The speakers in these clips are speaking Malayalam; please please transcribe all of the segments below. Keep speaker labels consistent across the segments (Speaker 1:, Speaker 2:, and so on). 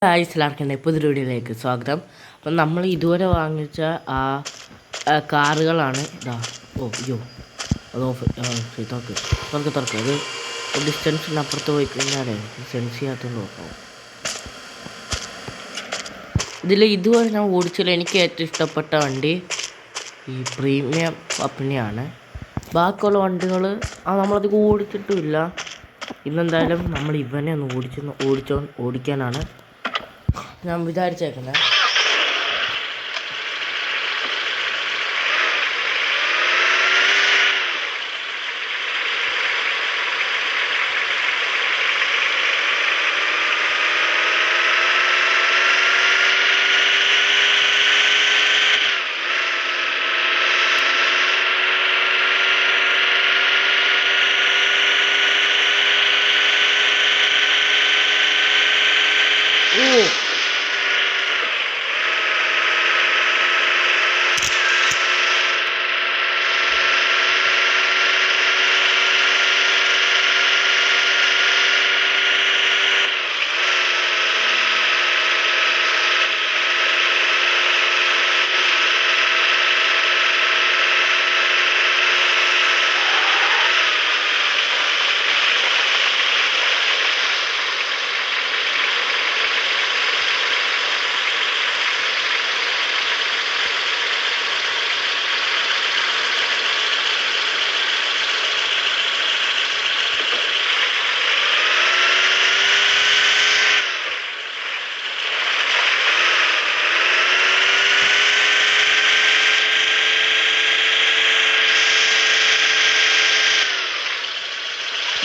Speaker 1: എല്ലാവർക്കും പുതിയ വീഡിയോയിലേക്ക് സ്വാഗതം. അപ്പം നമ്മൾ ഇതുവരെ വാങ്ങിച്ച ആ കാറുകളാണ് ഇതാ. അത് തുറക്ക് അത് ഡിസ്റ്റൻസിനപ്പുറത്ത് പോയി കഴിഞ്ഞാലേ സെൻസ് ചെയ്യാത്തതുകൊണ്ട് നോക്കാം. ഇതിൽ ഇതുവരെ ഞാൻ ഓടിച്ചതിൽ എനിക്ക് ഏറ്റവും ഇഷ്ടപ്പെട്ട വണ്ടി ഈ പ്രീമിയം കമ്പനിയാണ്. ബാക്കിയുള്ള വണ്ടികൾ നമ്മളധികം ഓടിച്ചിട്ടുമില്ല. ഇന്നെന്തായാലും നമ്മൾ ഇവനെ ഒന്ന് ഓടിക്കാനാണ് ഞാൻ വിചാരിച്ചേക്കുന്നത്.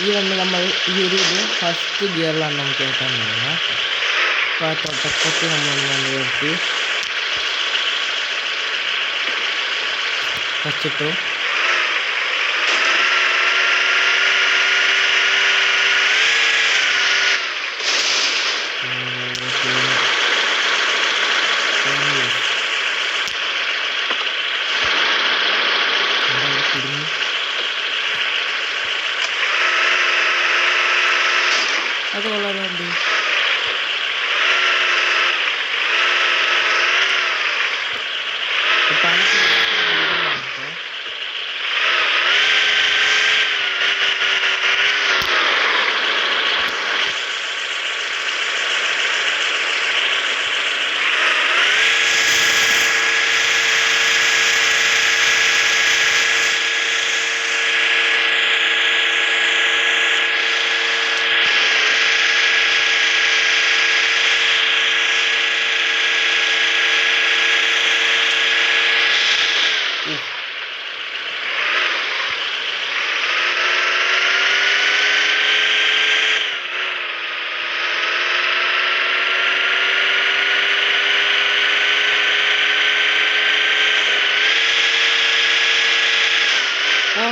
Speaker 1: ഈ വണ്ടി നമ്മൾ ഈ ഒരു ഫസ്റ്റ് ഗിയറിലാണ് നമുക്ക് കേൾക്കാൻ പോകുന്നത്. അപ്പോൾ ആ തുടക്കത്തിൽ നമ്മൾ നിർത്തി വച്ചിട്ട് അത് വളരെ ഉണ്ട്.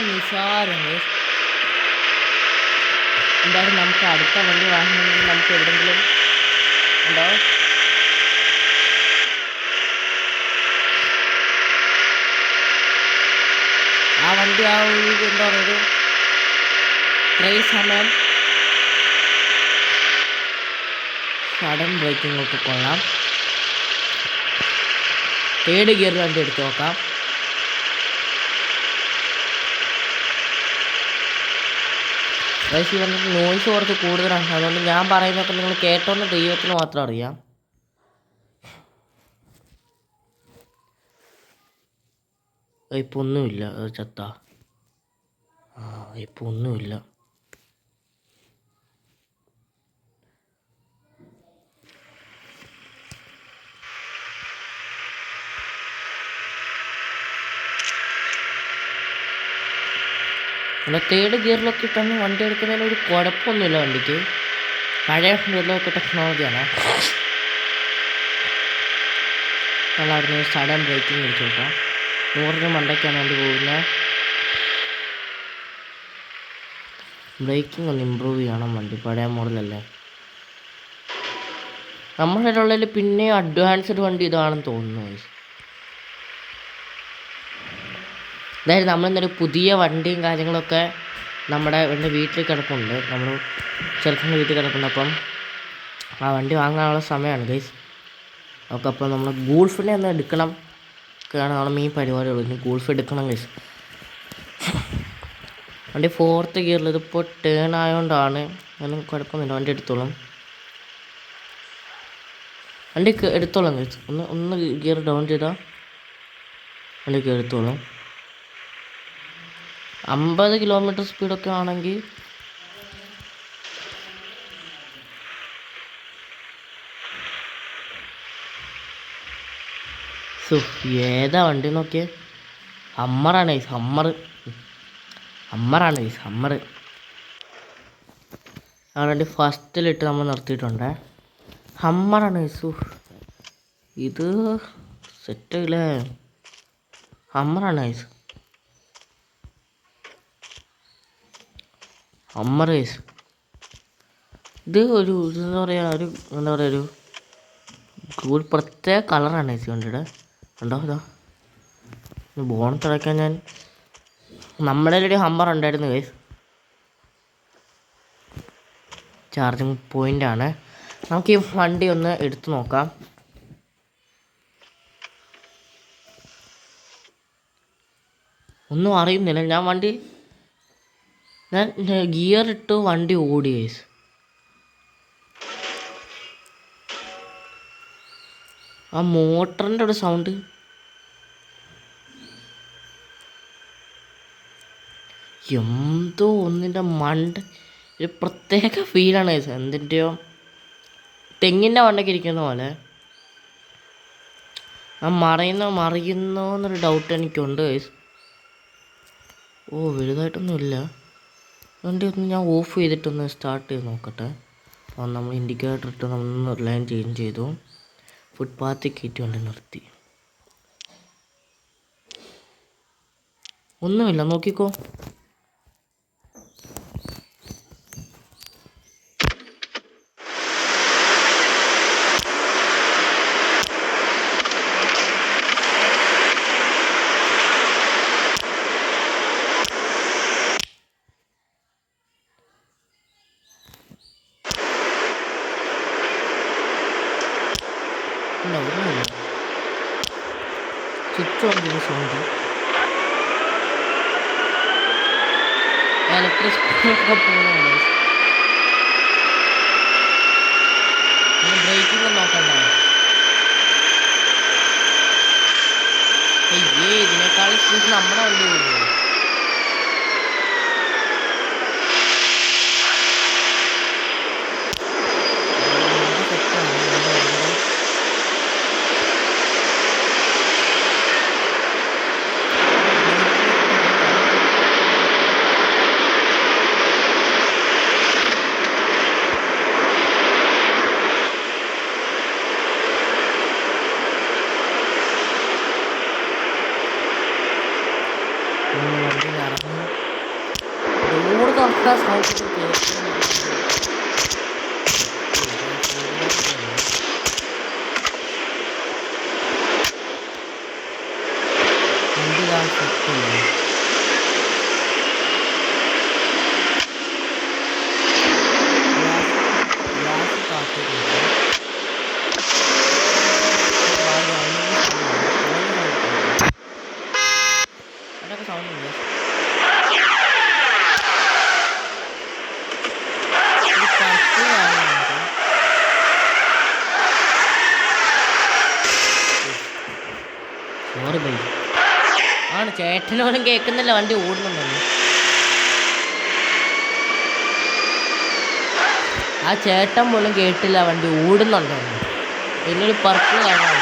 Speaker 1: നിസാരങ്ങൾ എന്തായാലും നമുക്ക് അടുത്ത വണ്ടി വാങ്ങണമെങ്കിൽ നമുക്ക് എവിടെയെങ്കിലും ഉണ്ടോ ആ വണ്ടി ആ ഒരു എന്താ പറയുക ഇത്രയും സമയം സഡൻ ബ്രേക്കിംഗ് ഒക്കെ കൊള്ളാം. തേർഡ് ഗിയർ വണ്ടി എടുത്ത് നോക്കാം. ഈ വണ്ടിക്ക് നോയ്സ് കുറച്ച് കൂടുതലാണ്. അതുകൊണ്ട് ഞാൻ പറയുന്നതൊക്കെ നിങ്ങൾ കേട്ടോന്ന് ദൈവത്തിന് മാത്രം അറിയാം. ഇപ്പം ഒന്നുമില്ല ചത്ത. ഇപ്പം ഒന്നുമില്ല. പിന്നെ തേർഡ് ഗിയറിലൊക്കെ ഇട്ടാണ് വണ്ടി എടുക്കുന്നതിന് ഒരു കുഴപ്പമൊന്നുമില്ല. വണ്ടിക്ക് പഴയ ഗിയറിലൊക്കെ ടെക്നോളജിയാണ്. നമ്മൾ അവിടെ നിന്ന് സഡൻ ബ്രേക്കിംഗ് എടുത്ത് നോക്കാം. 100 മണ്ടയ്ക്കാണ് വണ്ടി പോകുന്നത്. ബ്രേക്കിംഗ് ഒന്ന് ഇമ്പ്രൂവ് ചെയ്യണം. വണ്ടി പഴയ മോഡലല്ലേ. നമ്മുടെ ഉള്ളിൽ പിന്നെ അഡ്വാൻസ്ഡ് വണ്ടി ഇതാണെന്ന് തോന്നുന്നു. അതായത് നമ്മളിന്നൊരു പുതിയ വണ്ടിയും കാര്യങ്ങളൊക്കെ നമ്മുടെ വീട്ടിൽ കിടപ്പുണ്ട്. നമ്മൾ ചെറുക്കൻ്റെ വീട്ടിൽ കിടപ്പുണ്ട്. അപ്പം ആ വണ്ടി വാങ്ങാനുള്ള സമയമാണ് ഗൈസ്. ഓക്കെ, അപ്പോൾ നമ്മൾ ഗോൾഫിനെ ഒന്ന് എടുക്കണം ഒക്കെയാണ് നമ്മുടെ മെയിൻ പരിപാടിയുള്ളൂ. ഇനി ഗോൾഫ് എടുക്കണം ഗൈസ്. വണ്ടി 4th ഗിയറിൽ ഇതിപ്പോൾ ടേൺ ആയതുകൊണ്ടാണ്. ഒന്നും കുഴപ്പമൊന്നുമില്ല, വണ്ടി എടുത്തോളാം. വണ്ടി എടുത്തോളാം ഗൈസ്. ഒന്ന് ഗിയർ ഡൗൺ ചെയ്താൽ വണ്ടിക്ക് എടുത്തോളാം. 50 കിലോമീറ്റർ സ്പീഡൊക്കെ ആണെങ്കിൽ ഏതാ വണ്ടി നോക്കിയേ? ഹമ്മറാണ് ഗൈസ്, ഹമ്മറാണ് ഗൈസ്, ഹമ്മർ. ആ വണ്ടി ഫസ്റ്റിലിട്ട് നമ്മൾ നിർത്തിയിട്ടുണ്ട്. ഹമ്മറാണ് ഗൈസ്. ഇത് സെറ്റില്ലേ? ഹമ്മറാണ് ഗൈസ്, ഹമ്മർ ഗൈസ്. ഇത് ഒരു എന്താ പറയുക ഒരു പ്രത്യേക കളറാണ് ഗൈസ് വണ്ടിയുടെ. ഉണ്ടോ ഇതാ ബോണറ്റ് അടയ്ക്കാൻ ഞാൻ നമ്മുടെ ഒരു ഹമ്മർ ഉണ്ടായിരുന്നു ഗൈസ്. ചാർജിങ് പോയിൻ്റാണ്. നമുക്ക് ഈ വണ്ടി ഒന്ന് എടുത്തു നോക്കാം. ഒന്നും അറിയുന്നില്ല. ഞാൻ ഗിയർ ഇട്ട് വണ്ടി ഓടി ഗൈസ്. ആ മോട്ടറിൻ്റെ ഒരു സൗണ്ട് എന്തോ ഒന്നിൻ്റെ ഒരു പ്രത്യേക ഫീലാണ് ഗൈസ്. എന്തിൻ്റെയോ തെങ്ങിൻ്റെ മണ്ടയ്ക്ക് ഇരിക്കുന്ന പോലെ. ആ മറിയുന്നോ എന്നൊരു ഡൗട്ട് എനിക്കുണ്ട് ഗൈസ്. വലുതായിട്ടൊന്നും ഇല്ല. വണ്ടി ഒന്ന് ഞാൻ ഓഫ് ചെയ്തിട്ടൊന്ന് സ്റ്റാർട്ട് ചെയ്ത് നോക്കട്ടെ. അപ്പോൾ നമ്മൾ ഇൻഡിക്കേറ്റർ ഇട്ട് നമ്മൾ ലൈൻ ചേഞ്ച് ചെയ്തു. ഫുട്പാത്തിൽ കയറ്റി വണ്ടി നിർത്തി. ഒന്നുമില്ല, നോക്കിക്കോ. ഒന്നുമില്ല, സ്വിച്ച് ഓൺ ചെയ്ത സൗണ്ട്. ഇലക്ട്രിസിറ്റി പോകുന്നതാണ്. ബ്രേക്കിംഗ് നോക്കണ്ട. ഇതിനേക്കാൾ സ്പീഡ് നമ്മുടെ വണ്ടി പോകുന്നു. റോഡ് തുറക്കാൻ സൗണ്ട് സോറി ബൈ. ആണ് ചേട്ടനോടും കേൾക്കുന്നില്ല, വണ്ടി ഓടുന്നുണ്ടല്ലോ. ആ ചേട്ടൻ പോലും കേട്ടില്ല വണ്ടി ഓടുന്നുണ്ടോ. പിന്നൊരു പർപ്പിൾ കാണാം.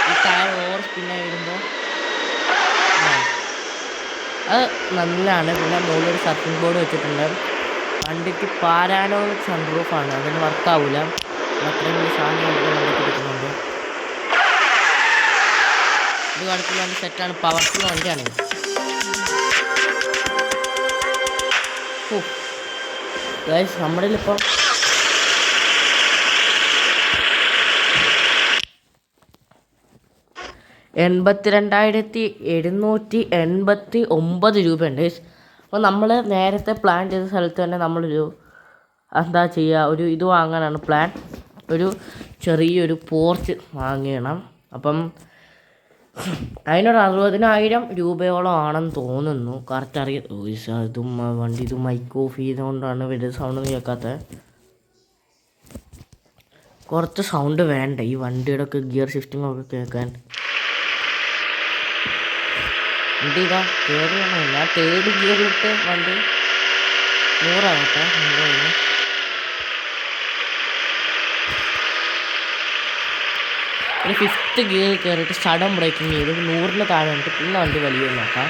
Speaker 1: ഈ ടയർ ഓവർ സ്പിന്നായി ഇടുമ്പോൾ അത് നല്ലതാണ്. പിന്നെ മുകളിലൊരു സർഫിംഗ് ബോർഡ് വെച്ചിട്ടുണ്ട്. വണ്ടിക്ക് പാരാനോമിക് സൺറൂഫാണ്, അതിന് വർക്കാവില്ല. അത്രയും വലിയ സാധനം വണ്ടിക്ക് എടുക്കുന്നുണ്ട്. ഇത് കുഴപ്പമില്ല, വണ്ടി സെറ്റാണ്. പവർഫുൾ വണ്ടിയാണ്. ഗൈസ് നമ്മുടെ ഇപ്പോൾ 82,789 രൂപയുണ്ട്. അപ്പോൾ നമ്മൾ നേരത്തെ പ്ലാൻ ചെയ്ത സ്ഥലത്ത് തന്നെ നമ്മളൊരു എന്താ ചെയ്യുക, ഒരു ഇത് വാങ്ങാനാണ് പ്ലാൻ. ഒരു ചെറിയൊരു പോർച്ച് വാങ്ങിയണം. അപ്പം അതിനൊരു 60,000 രൂപയോളം ആണെന്ന് തോന്നുന്നു. കറക്റ്റ് അറിയാം. ഇതും വണ്ടി ഇത് മൈക്ക് ഓഫ് ചെയ്തുകൊണ്ടാണ് വലിയ സൗണ്ട് കേൾക്കാത്തത്. കുറച്ച് സൗണ്ട് വേണ്ട ഈ വണ്ടിയുടെ ഒക്കെ ഗിയർ ഷിഫ്റ്റിങ്ങൊക്കെ കേൾക്കാൻ. വണ്ടി ഇതാ കയറിയാണ്. ഞാൻ 3rd ഗിയറിലിട്ട് വണ്ടി 100 100 ഒരു 5th ഗിയറിൽ കയറിയിട്ട് സഡൻ ബ്രേക്കിങ് ചെയ്ത് 100 താഴെ വന്നിട്ട് പിന്നെ വണ്ടി വലിയ നോക്കാം.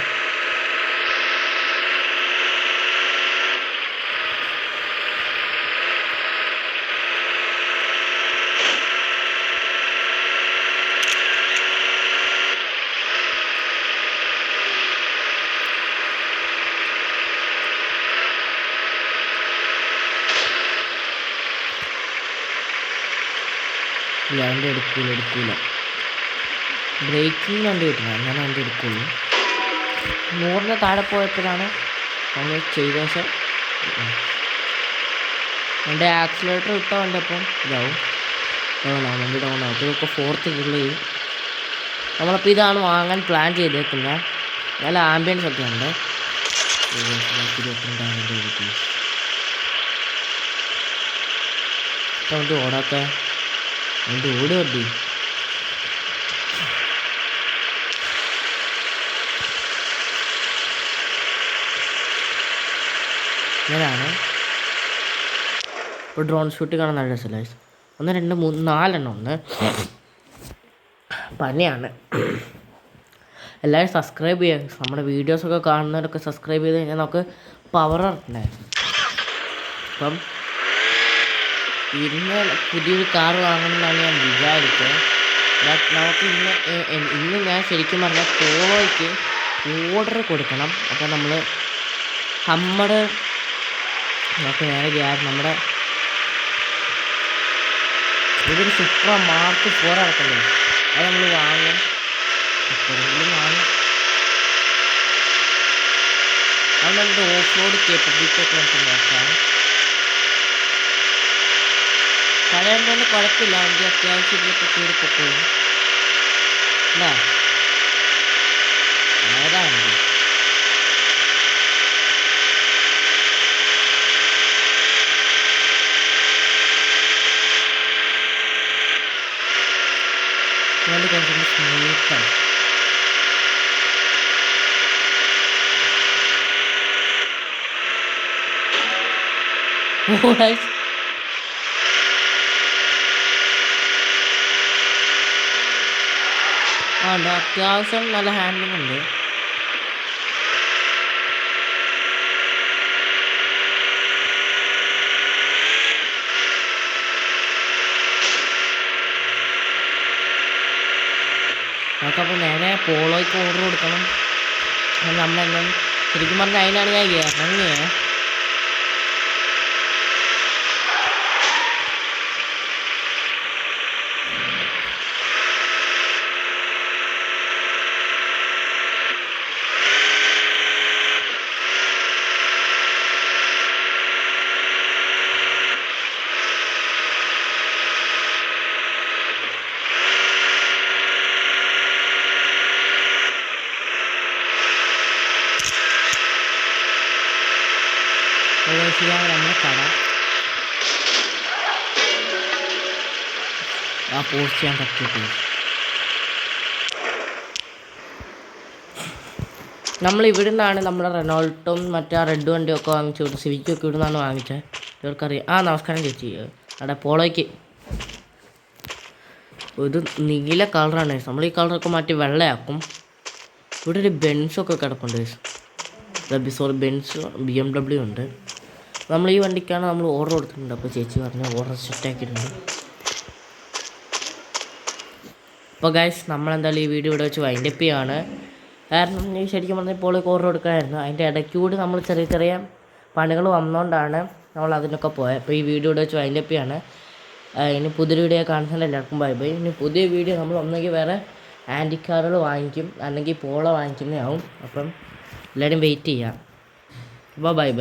Speaker 1: വണ്ടി എടുക്കൂല ബ്രേക്കിങ് വണ്ടി കിട്ടില്ല. അങ്ങനെ വണ്ടി എടുക്കുള്ളൂ. 100 താഴെ പോയപ്പോഴാണ് നമ്മൾ ചെയ്ത ശേഷം എൻ്റെ ആക്സിലേറ്റർ ഇട്ട വണ്ടി അപ്പം ഇതാവും വണ്ടി ഡൗൺ ആവും. ഇതൊക്കെ 4th ഗിയറിൽ നമ്മളപ്പോൾ ഇതാണ് വാങ്ങാൻ പ്ലാൻ ചെയ്തേക്കുന്നത്. നല്ല ആംബിയൻസ് ഒക്കെ ഉണ്ട്. 22,000 രൂപ വണ്ടി ഓടാത്ത വണ്ടി ഓടി വണ്ടി ഇങ്ങനെയാണ്. ഇപ്പോൾ ഡ്രോൺ ഷൂട്ട് കാണാൻ നല്ല രസമില്ല. 1 2 3 4 എണ്ണം ഉണ്ട്. പനിയാണ്. എല്ലാവരും സബ്സ്ക്രൈബ് ചെയ്യുക. നമ്മുടെ വീഡിയോസൊക്കെ കാണുന്നവരൊക്കെ സബ്സ്ക്രൈബ് ചെയ്ത് കഴിഞ്ഞാൽ നമുക്ക് പവർ ഉണ്ടായിരുന്നു. അപ്പം ഇന്ന് പുതിയൊരു കാർ വാങ്ങണമെന്നാണ് ഞാൻ വിചാരിച്ചത്. ബട്ട് നമുക്ക് ഇന്ന് ഞാൻ ശരിക്കും പറഞ്ഞാൽ പോളോയ്ക്ക് ഓർഡർ കൊടുക്കണം. അപ്പോൾ നമ്മൾ ഹമ്മർ നമുക്ക് നേരെ നമ്മുടെ ഇതൊരു സൂപ്പർ മാർക്ക് 4 ഇറക്കണ്ടേ, അത് നമ്മൾ വാങ്ങും. എപ്പോഴെങ്കിലും വാങ്ങും. അത് നമ്മുടെ ഓഫ് റോഡ് കേപ്പബിലിറ്റി ഒക്കെ നമുക്ക് നോക്കാം. പഴയ പോലെ കുഴപ്പമില്ല. വണ്ടി അത്യാവശ്യം ഇതിലൊക്കെ കയറി പൊക്കോളും. എന്താ ഏതാ വണ്ടി വണ്ടി കുറച്ചുകൂടി സ്മൂത്താണ്. ഉണ്ട്, അത്യാവശ്യം നല്ല ഹാൻഡിലിംഗ് ഉണ്ട്. നമുക്കപ്പോൾ നേരെ പോളോയ്ക്ക് ഓർഡർ കൊടുക്കണം. നമ്മളെല്ലാം ശരിക്കും പറഞ്ഞാൽ അതിനാണ് ഞാൻ ഇറങ്ങിയത്. നമ്മുടെ കട ആ പോസ്റ്റ് ചെയ്യാൻ പറ്റിയിട്ട് നമ്മൾ ഇവിടെ നിന്നാണ് നമ്മുടെ റെനോൾട്ടും മറ്റേ റെഡ് വണ്ടിയൊക്കെ വാങ്ങിച്ചു. സിവിക്കൊക്കെ ഇവിടെ നിന്നാണ് വാങ്ങിച്ചത്. ഇവർക്കറിയാം. നമസ്കാരം ചേച്ചി. അവിടെ പോളോയ്ക്ക് ഇത് നീല കളറാണ്. നമ്മൾ ഈ കളറൊക്കെ മാറ്റി വെള്ളയാക്കും. ഇവിടെ ഒരു ബെൻസൊക്കെ കിടപ്പുണ്ട്. ബെൻസ് BMW ഉണ്ട്. നമ്മൾ ഈ വണ്ടിക്കാണ് നമ്മൾ ഓർഡർ കൊടുത്തിട്ടുണ്ട്. അപ്പോൾ ചേച്ചി പറഞ്ഞ് ഓർഡർ സെറ്റാക്കിയിട്ടുണ്ട്. അപ്പോൾ ഗൈസ് നമ്മളെന്തായാലും ഈ വീഡിയോ ഇവിടെ വെച്ച് വൈൻഡപ്പ് ചെയ്യാണ്. കാരണം ഈ ശരിക്കും പറഞ്ഞാൽ ഇപ്പോൾ ഓർഡർ കൊടുക്കാമായിരുന്നു. അതിൻ്റെ ഇടയ്ക്കൂടി നമ്മൾ ചെറിയ ചെറിയ പണികൾ വന്നുകൊണ്ടാണ് നമ്മൾ അതിനൊക്കെ പോയത്. അപ്പോൾ ഈ വീഡിയോ ഇവിടെ വെച്ച് വൈൻഡപ്പ് ചെയ്യാണ്. ഇനി പുതിയൊരു വീഡിയോ കാണുന്നത് എല്ലാവർക്കും ബൈ ബൈ. ഇനി പുതിയ വീഡിയോ നമ്മൾ ഒന്നെങ്കിൽ വേറെ ആൻറ്റി കാറുകൾ വാങ്ങിക്കും, അല്ലെങ്കിൽ പോളോ വാങ്ങിക്കുന്നതാവും. അപ്പം എല്ലാവരും വെയിറ്റ് ചെയ്യാം. അപ്പോൾ ബൈ ബൈ.